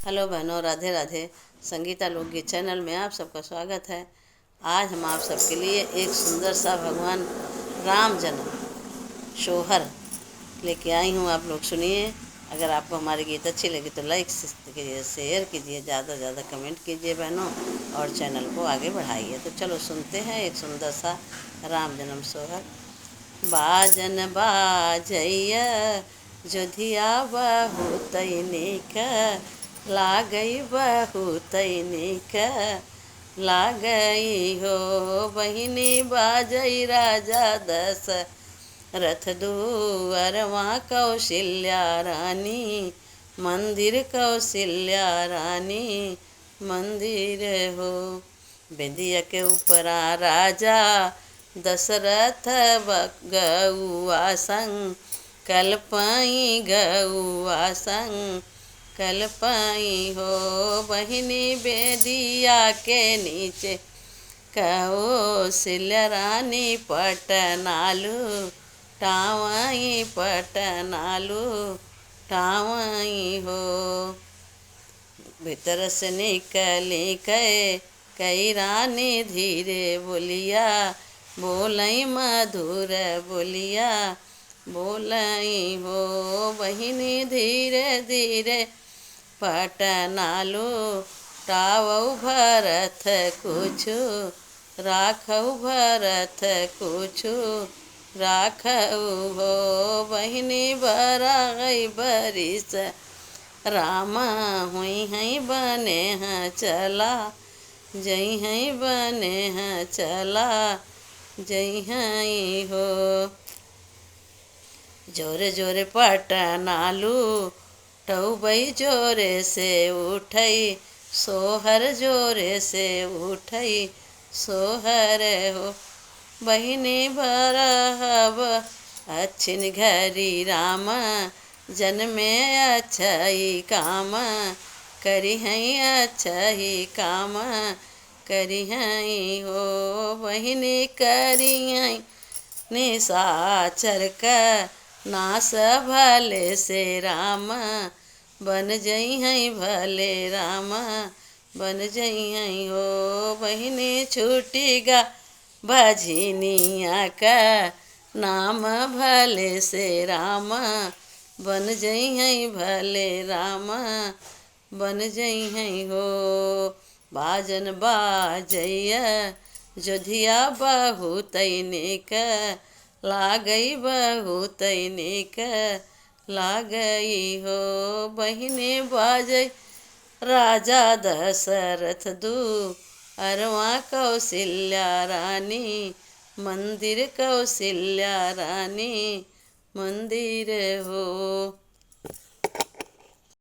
Hello बहनों, राधे राधे। संगीता लोकगीत channel में आप सबका स्वागत है। आज हम आप सबके लिए एक सुंदर सा भगवान राम जन्म सोहर लेके आई हूँ। आप लोग सुनिए। अगर आपको हमारे गीत अच्छी लगी तो लाइक कीजिए, शेयर कीजिए, ज़्यादा से ज़्यादा कमेंट कीजिए बहनों, और चैनल को आगे बढ़ाइए। तो चलो सुनते हैं एक सुंदर सा राम जन्म सोहर। बाजन बाजैया जोधिया बहुत निक लागई, बहुत निक लागई हो। बहिनी बाजई राजा दस रथ दुअरवा कौशल्या रानी मंदिर, कौशल्या रानी मंदिर हो। बेदिया के ऊपरा राजा दशरथ गौआ संग कल्पई, गौआ संग कल्पई हो। बहिनी बेदिया के नीचे कौशल्या रानी पटनालू टावई, पटनालू टावई हो। भीतर से निकली कई रानी धीरे बोलिया, बोलई मधुर बोलिया बोलई हो। बहिनी धीरे धीरे पटनालू टावऊ भरत कुछु राखऊ, भरत कुछु राखऊ हो। बहिनी बरगई बरिस राम हुई हैं बने हैं चला, जई हैं बने हैं चला जई हैं हो। जोरे जोरे पटनालू टौबई जोरे से उठई, सोहर जोरे से उठई सोहर हो। बहिनी बरहब अच्छिन घरी राम जन्मे अच्छई काम करी हैं, अच्छई काम करी हैं हो। बहिनी करी हैं निशाचर का नाश भले से राम बन जई हैं, भले राम बन जई हैं हो। बहिनी छूटी गा भजनिया का नाम भले से राम बन जई हैं, भले राम बन जई हैं हो। बाजन बाजैया जोधिया बहुत निक लागई, बहुत निक लागई हो। बहिनी बाजई राजा दशरथ दुअरवा कौशल्या रानी मंदिर, कौशल्या रानी मंदिर हो।